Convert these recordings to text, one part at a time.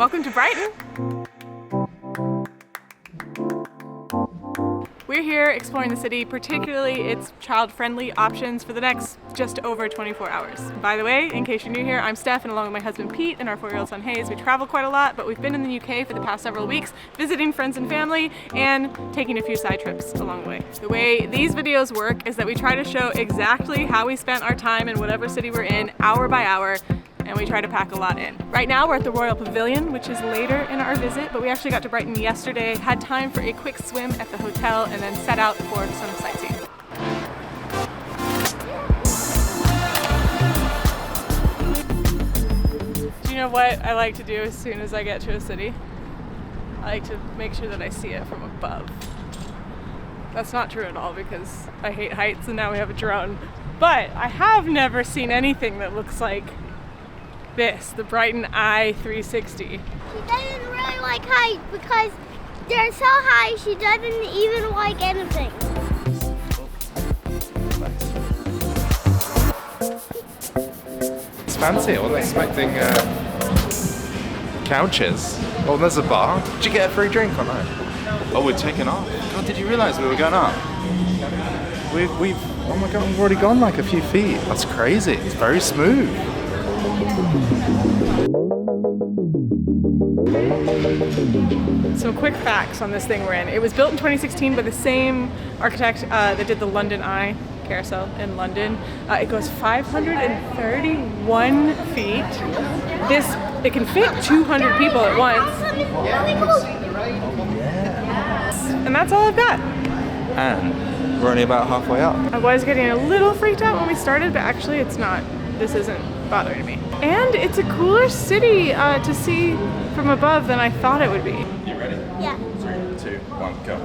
welcome to Brighton. We're here exploring the city, particularly its child-friendly options for the next just over 24 hours. By the way, in case you're new here, I'm Steph, and along with my husband Pete and our 4-year-old son Hayes, we travel quite a lot, but we've been in the UK for the past several weeks, visiting friends and family, and taking a few side trips along the way. The way these videos work is that we try to show exactly how we spent our time in whatever city we're in, hour by hour, and we try to pack a lot in. Right now we're at the Royal Pavilion, which is later in our visit, but we actually got to Brighton yesterday, had time for a quick swim at the hotel, and then set out for some sightseeing. Do you know what I like to do as soon as I get to a city? I like to make sure that I see it from above. That's not true at all because I hate heights and now we have a drone. But I have never seen anything that looks like this, the Brighton Eye 360. She doesn't really like heights because they're so high she doesn't even like anything. It's fancy. I wasn't expecting couches. Oh, there's a bar. Did you get a free drink or no? Oh, we're taking off. God, did you realise we were going up? We've oh my God, we've already gone like a few feet. That's crazy. It's very smooth. Some quick facts on this thing we're in. It was built in 2016 by the same architect that did the London Eye carousel in London. It goes 531 feet. It can fit 200 people at once. And that's all I've got. And we're only about halfway up. I was getting a little freaked out when we started, but actually it's not. This isn't bothering me. And it's a cooler city to see from above than I thought it would be. You ready? Yeah. 3, 2, 1, go.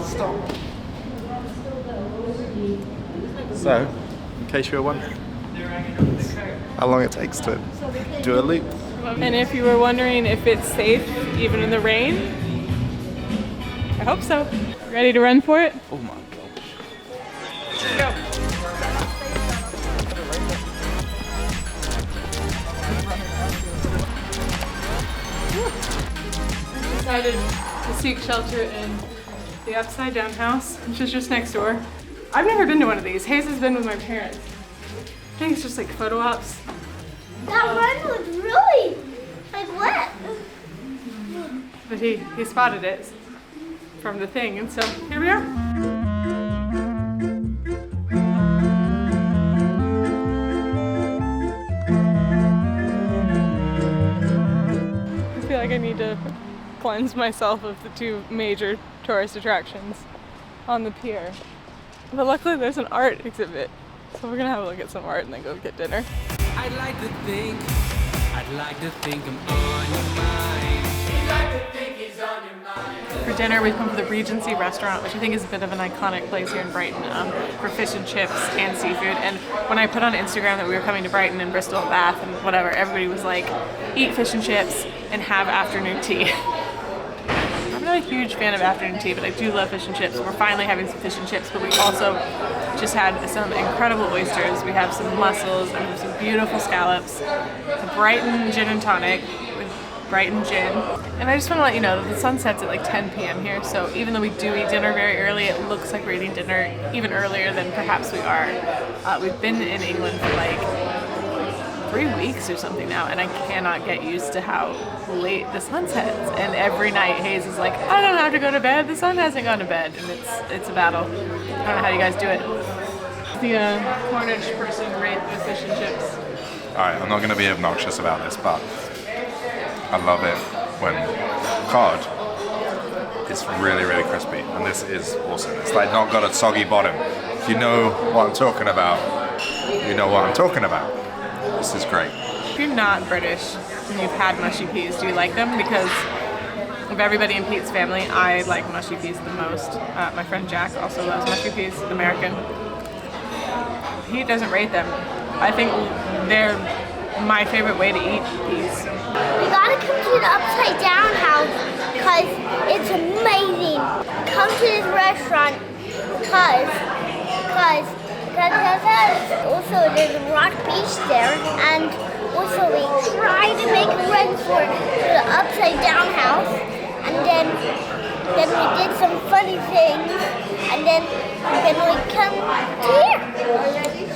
Stop. So, in case you were wondering how long it takes to do a loop. And if you were wondering if it's safe even in the rain, I hope so. Ready to run for it? Oh my gosh. Go. Decided to seek shelter in the Upside Down house, which is just next door. I've never been to one of these. Hayes has been with my parents. I think it's just like photo ops. That run was really like wet. But he spotted it from the thing, and so here we are. I feel like I need to cleanse myself of the two major tourist attractions on the pier. But luckily there's an art exhibit, so we're gonna have a look at some art and then go get dinner. I'd like to think I'm on your mind. He'd like to think he's on your mind. For dinner, we've come to the Regency Restaurant, which I think is a bit of an iconic place here in Brighton for fish and chips and seafood. And when I put on Instagram that we were coming to Brighton and Bristol and Bath and whatever, everybody was like, eat fish and chips and have afternoon tea. I'm not a huge fan of afternoon tea, but I do love fish and chips. We're finally having some fish and chips, but we also just had some incredible oysters. We have some mussels and we have some beautiful scallops. A Brighton gin and tonic with Brighton gin. And I just want to let you know that the sun sets at like 10 p.m. here, so even though we do eat dinner very early, it looks like we're eating dinner even earlier than perhaps we are. We've been in England for like 3 weeks or something now, and I cannot get used to how late the sun sets. And every night Hayes is like, I don't have to go to bed, the sun hasn't gone to bed, and it's a battle. I don't know how you guys do it. The Cornish person rate the fish and chips. Alright, I'm not going to be obnoxious about this, but I love it when cod is really, really crispy, and this is awesome. It's like not got a soggy bottom. If you know what I'm talking about, you know what I'm talking about. This is great. If you're not British and you've had mushy peas, do you like them? Because of everybody in Pete's family, I like mushy peas the most. My friend Jack also loves mushy peas, American. He doesn't rate them. I think they're my favorite way to eat peas. We gotta come to the Upside Down house because it's amazing. Come to this restaurant because because also there's a rock beach there, and also we tried to make a run for the upside down house, and then we did some funny things, and then we come to here.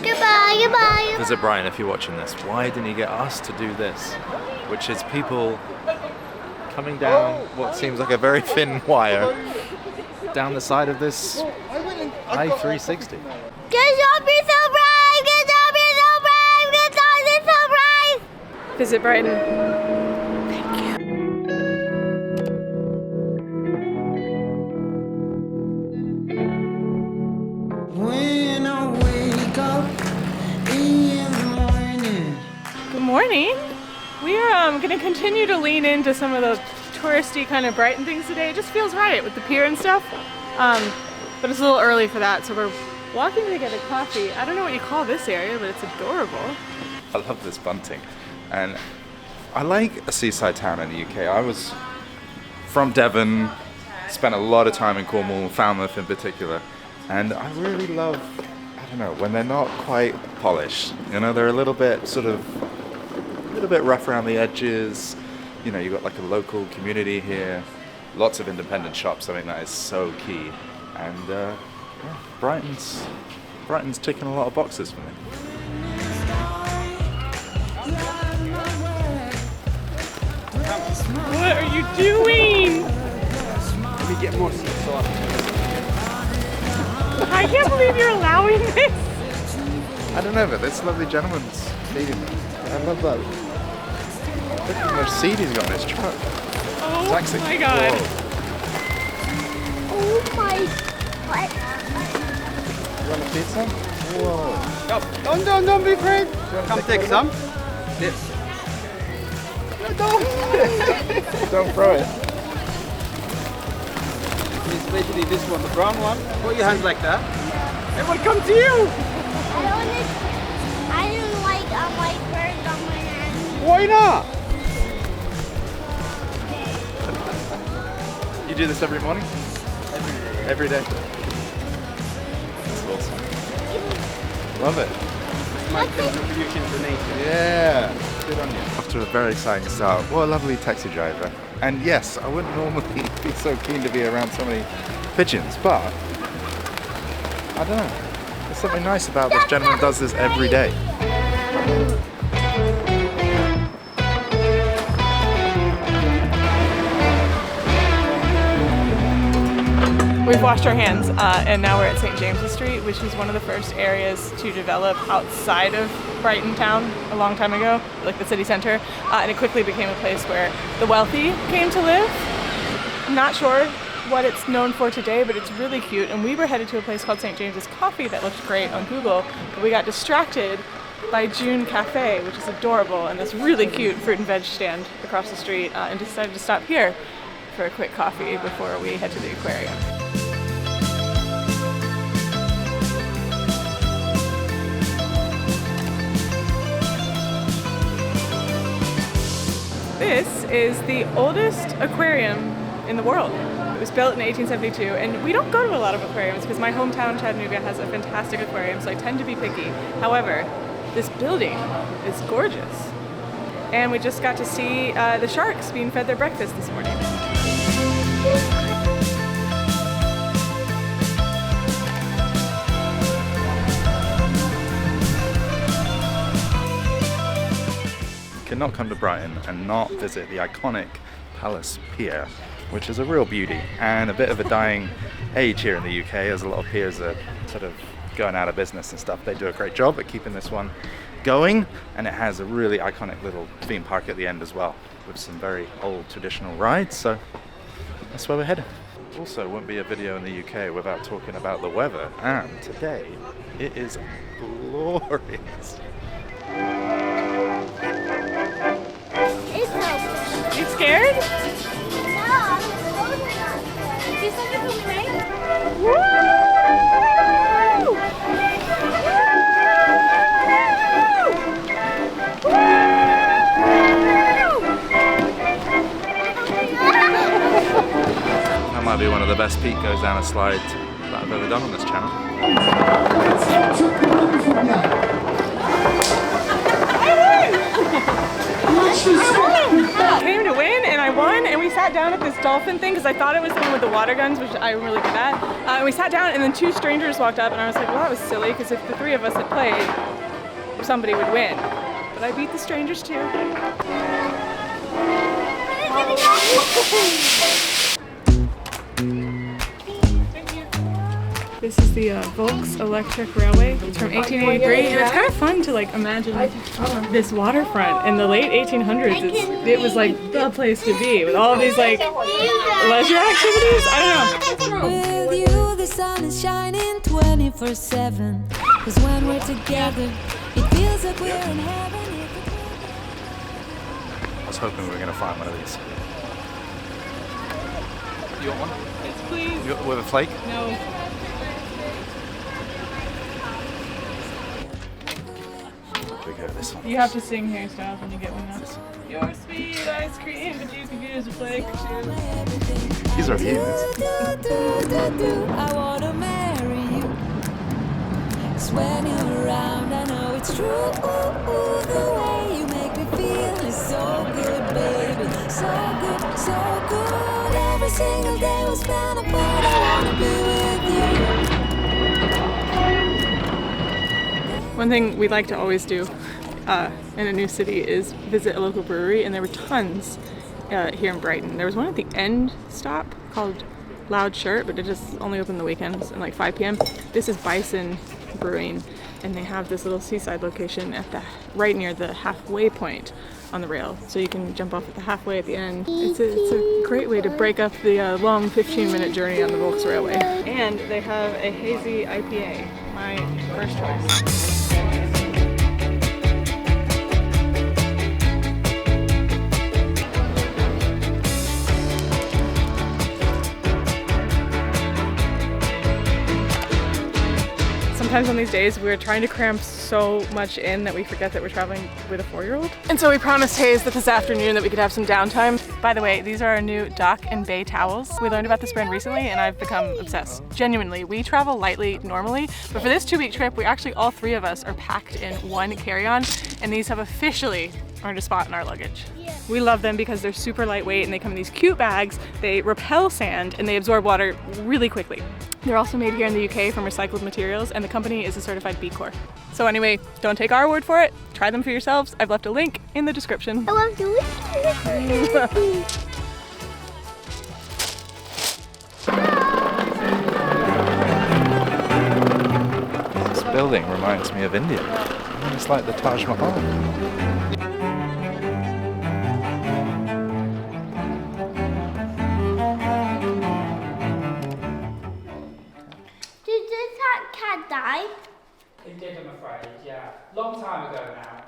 Goodbye. Visit Brian if you're watching this. Why didn't he get us to do this? Which is people coming down what seems like a very thin wire down the side of this I-360. Good job, you're so brave! Good job, you're so brave! Good job, you're so brave! Visit Brighton. When I wake up in the morning. Good morning. We are going to continue to lean into some of the touristy kind of Brighton things today. It just feels right with the pier and stuff. But it's a little early for that, so we're walking to get a coffee. I don't know what you call this area, but it's adorable. I love this bunting. And I like a seaside town in the UK. I was from Devon, spent a lot of time in Cornwall, Falmouth in particular. And I really love, I don't know, when they're not quite polished. You know, they're a little bit rough around the edges. You know, you've got like a local community here. Lots of independent shops. I mean, that is so key. And yeah, Brighton's ticking a lot of boxes for me. What are you doing? Let me get more sauce. I can't believe you're allowing this. I don't know, but this lovely gentleman's feeding me. I love that. Look at how much seed he's got in his truck. Oh Taxi. my god. Whoa. Oh my, what? You want a pizza? Whoa. Don't be afraid. Come take some. This. Don't throw it. Especially this one, the brown one. Put your hands like that. It will come to you. I don't like birds on my hands. Why not? You do this every morning? Every day. That's awesome. Love it. My contribution to nature. Yeah. Good on you. After a very exciting start, what a lovely taxi driver. And yes, I wouldn't normally be so keen to be around so many pigeons, but I don't know. There's something nice about this gentleman does this every day. We've washed our hands, and now we're at St. James's Street, which was one of the first areas to develop outside of Brighton town a long time ago, like the city center, and it quickly became a place where the wealthy came to live. I'm not sure what it's known for today, but it's really cute, and we were headed to a place called St. James's Coffee that looked great on Google, but we got distracted by June Cafe, which is adorable, and this really cute fruit and veg stand across the street, and decided to stop here for a quick coffee before we head to the aquarium. This is the oldest aquarium in the world. It was built in 1872, and we don't go to a lot of aquariums because my hometown, Chattanooga, has a fantastic aquarium, so I tend to be picky. However, this building is gorgeous. And we just got to see the sharks being fed their breakfast this morning. Cannot come to Brighton and not visit the iconic Palace Pier, which is a real beauty and a bit of a dying age here in the UK, as a lot of piers are sort of going out of business and stuff. They do a great job at keeping this one going, and it has a really iconic little theme park at the end as well, with some very old traditional rides, so that's where we're headed. Also, wouldn't be a video in the UK without talking about the weather, and today it is glorious. You scared? No, you said you can play? Woo! That might be one of the best peak goes down a slide that I've ever done on this channel. dolphin thing because I thought it was the one with the water guns, which I'm really good at. And we sat down and then 2 strangers walked up and I was like, well, that was silly because if the 3 of us had played, somebody would win. But I beat the strangers too. This is the Volks Electric Railway. It's from 1883, and it's kind of fun to like imagine this waterfront in the late 1800s. It was like the place to be with all these like leisure activities. I don't know. With you, the sun is shining 24/7. 'Cause when we're together, it feels like we're in heaven. I was hoping we were going to find one of these. You want one? Yes, please. You, with a flake? No. We go this one. You have to sing hairstyles when you get one now. Your sweet ice cream, but you can use a flake too. These are humans. I wanna marry you. 'Cause when you're around, I know it's true. The way you make me feel is so good, baby. So good, so good. Every single day we spend apart, I wanna be with you. One thing we like to always do in a new city is visit a local brewery, and there were tons here in Brighton. There was one at the end stop called Loud Shirt, but it just only opened the weekends and like 5 p.m. This is Bison Brewing, and they have this little seaside location at the right near the halfway point on the rail, so you can jump off at the halfway at the end. It's a great way to break up the long 15-minute journey on the Volks Railway. And they have a hazy IPA, my first choice. Sometimes on these days we're trying to cram so much in that we forget that we're traveling with a 4-year-old. And so we promised Hayes that this afternoon that we could have some downtime. By the way, these are our new dock and bay towels. We learned about this brand recently and I've become obsessed. Genuinely, we travel lightly normally, but for this 2-week trip, we actually, all 3 of us are packed in one carry-on, and these have officially earned a spot in our luggage. We love them because they're super lightweight and they come in these cute bags. They repel sand and they absorb water really quickly. They're also made here in the UK from recycled materials, and the company is a certified B Corp. So anyway, don't take our word for it. Try them for yourselves. I've left a link in the description. I love doing it. This building reminds me of India. It's like the Taj Mahal. Did this cat die? It did, I'm afraid, yeah. Long time ago now.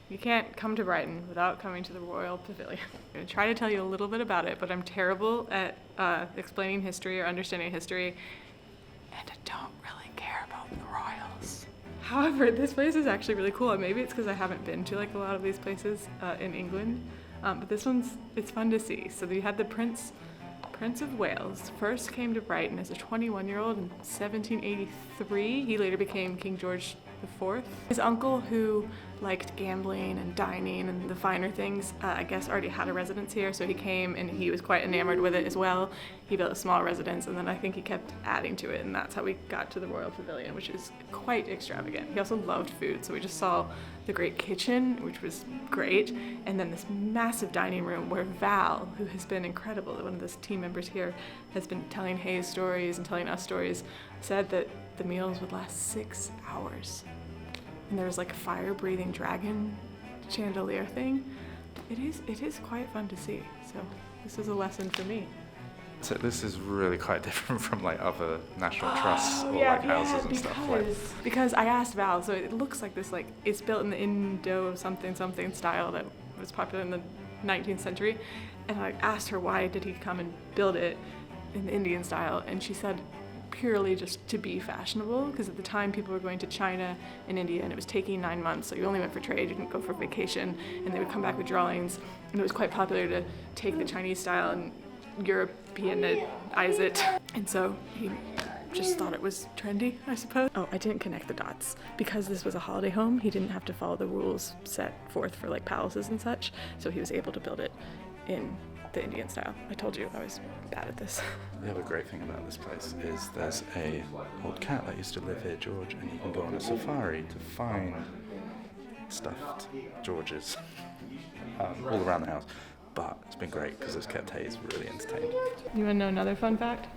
You can't come to Brighton without coming to the Royal Pavilion. I'm going to try to tell you a little bit about it, but I'm terrible at explaining history or understanding history, and I don't really care about the royals. However, this place is actually really cool, and maybe it's because I haven't been to like a lot of these places in England, but this one's, it's fun to see. So you had the Prince of Wales first came to Brighton as a 21-year-old in 1783. He later became King George IV. His uncle, who liked gambling and dining and the finer things, I guess already had a residence here, so he came and he was quite enamored with it as well. He built a small residence, and then I think he kept adding to it, and that's how we got to the Royal Pavilion, which is quite extravagant. He also loved food, so we just saw the great kitchen, which was great, and then this massive dining room where Val, who has been incredible, one of the team members here, has been telling Hayes stories and telling us stories, said that the meals would last 6 hours. And there was like a fire-breathing dragon chandelier thing. It is quite fun to see. So this is a lesson for me. So this is really quite different from like other national trusts or like houses and stuff. Like, because I asked Val, so it looks like this, like it's built in the Indo something style that was popular in the 19th century, and I asked her why did he come and build it in the Indian style, and she said purely just to be fashionable, because at the time people were going to China and India and it was taking 9 months, so you only went for trade, you didn't go for vacation, and they would come back with drawings, and it was quite popular to take the Chinese style and Europeanize it, and so he just thought it was trendy, I suppose. Oh, I didn't connect the dots. Because this was a holiday home, he didn't have to follow the rules set forth for like palaces and such, so he was able to build it in the Indian style. I told you I was bad at this. The other great thing about this place is there's a old cat that used to live here, George, and you can go on a safari to find stuffed Georges all around the house. But it's been great because it's kept Hayes really entertained. You want to know another fun fact?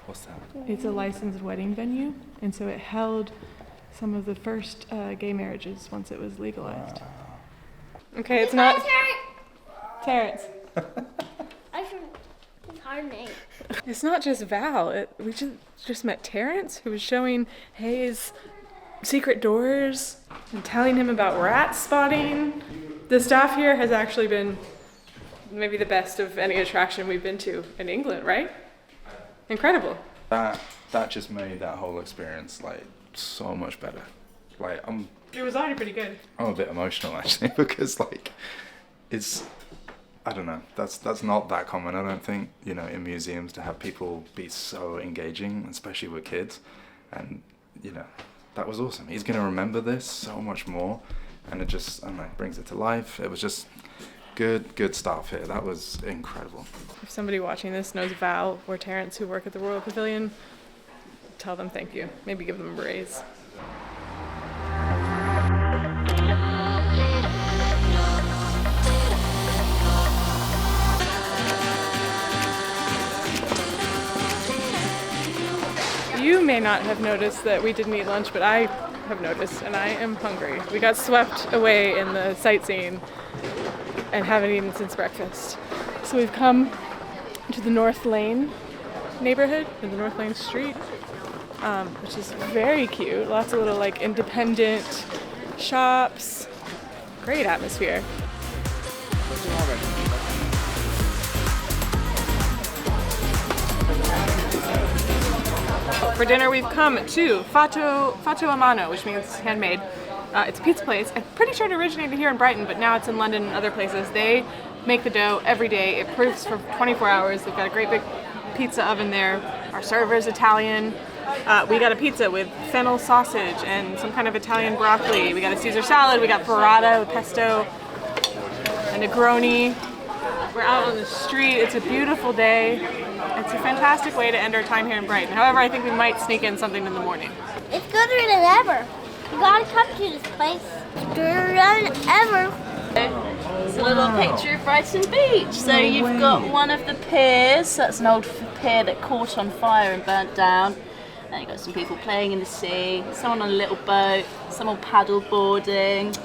What's that? It's a licensed wedding venue, and so it held some of the first gay marriages once it was legalized. Okay, it's not Terrence. I should. It's hard name. It's not just Val. We just met Terrence, who was showing Hayes secret doors and telling him about rat spotting. The staff here has actually been maybe the best of any attraction we've been to in England, right? Incredible. That just made that whole experience like so much better. Like It was already pretty good. I'm a bit emotional actually because like I don't know, that's not that common, I don't think, you know, in museums to have people be so engaging, especially with kids. And you know, that was awesome. He's gonna remember this so much more, and it just, I don't know, brings it to life. It was just good stuff here. That was incredible. If somebody watching this knows Val or Terrence who work at the Royal Pavilion, tell them thank you. Maybe give them a raise. You may not have noticed that we didn't eat lunch, but I have noticed, and I am hungry. We got swept away in the sightseeing and haven't eaten since breakfast. So we've come to the North Lane neighborhood, in the North Lane street, which is very cute. Lots of little like independent shops. Great atmosphere. For dinner we've come to Fatto Mano, which means handmade. It's a pizza place. I'm pretty sure it originated here in Brighton, but now it's in London and other places. They make the dough every day. It proofs for 24 hours. They've got a great big pizza oven there. Our server's Italian. We got a pizza with fennel sausage and some kind of Italian broccoli. We got a Caesar salad. We got burrata with pesto and Negroni. We're out on the street. It's a beautiful day. It's a fantastic way to end our time here in Brighton. However, I think we might sneak in something in the morning. It's gooder than ever. You gotta come to this place. It's gooder than ever. It's a little picture of Brighton Beach. So you've got one of the piers. That's an old pier that caught on fire and burnt down. And you've got some people playing in the sea, someone on a little boat, someone paddle boarding,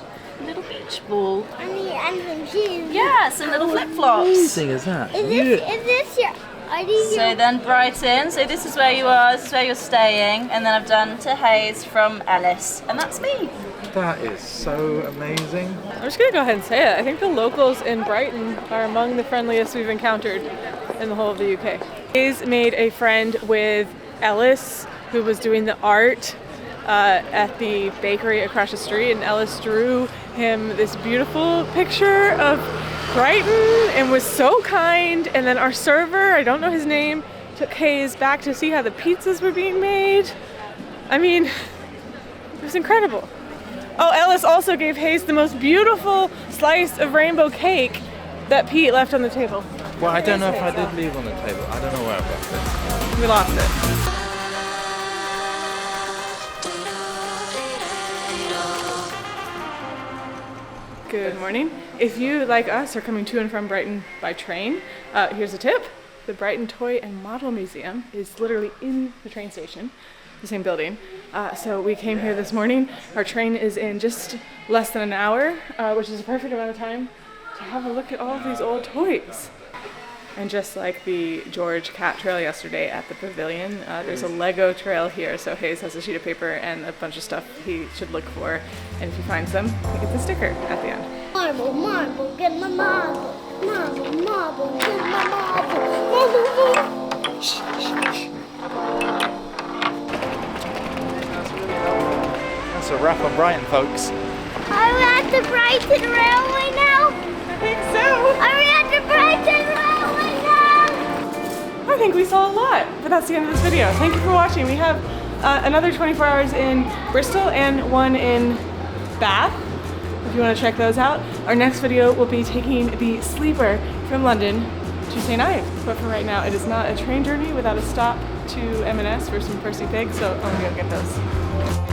a little beach ball. And some shoes. Yeah, some little flip-flops. Amazing is that? Is this your ID? So then Brighton, so this is where you are, this is where you're staying, and then I've done to Hayes from Ellis, and that's me. That is so amazing. I'm just gonna go ahead and say it. I think the locals in Brighton are among the friendliest we've encountered in the whole of the UK. Hayes made a friend with Ellis, who was doing the art at the bakery across the street, and Ellis drew him this beautiful picture of Brighton and was so kind. And then our server, I don't know his name, took Hayes back to see how the pizzas were being made. I mean, it was incredible. Oh, Ellis also gave Hayes the most beautiful slice of rainbow cake that Pete left on the table. Well, I don't know if I did leave on the table. I don't know where I left it. We lost it. Good morning. If you, like us, are coming to and from Brighton by train, here's a tip. The Brighton Toy and Model Museum is literally in the train station, the same building. So we came here this morning. Our train is in just less than an hour, which is a perfect amount of time to have a look at all of these old toys. And just like the George cat trail yesterday at the Pavilion, there's a Lego trail here. So Hayes has a sheet of paper and a bunch of stuff he should look for. And if he finds them, he gets a sticker at the end. Marble, marble, get my marble. Marble, marble, get my marble. Shh, shh, shh. That's a wrap on Brighton, folks. Are we at the Brighton Railway now? I think so. Are we at the Brighton Railway now? I think we saw a lot, but that's the end of this video. Thank you for watching. We have another 24 hours in Bristol and one in Bath. if you want to check those out. Our next video will be taking the sleeper from London to St. Ives. But for right now, it is not a train journey without a stop to M&S for some Percy Pig, so I'm gonna go get those.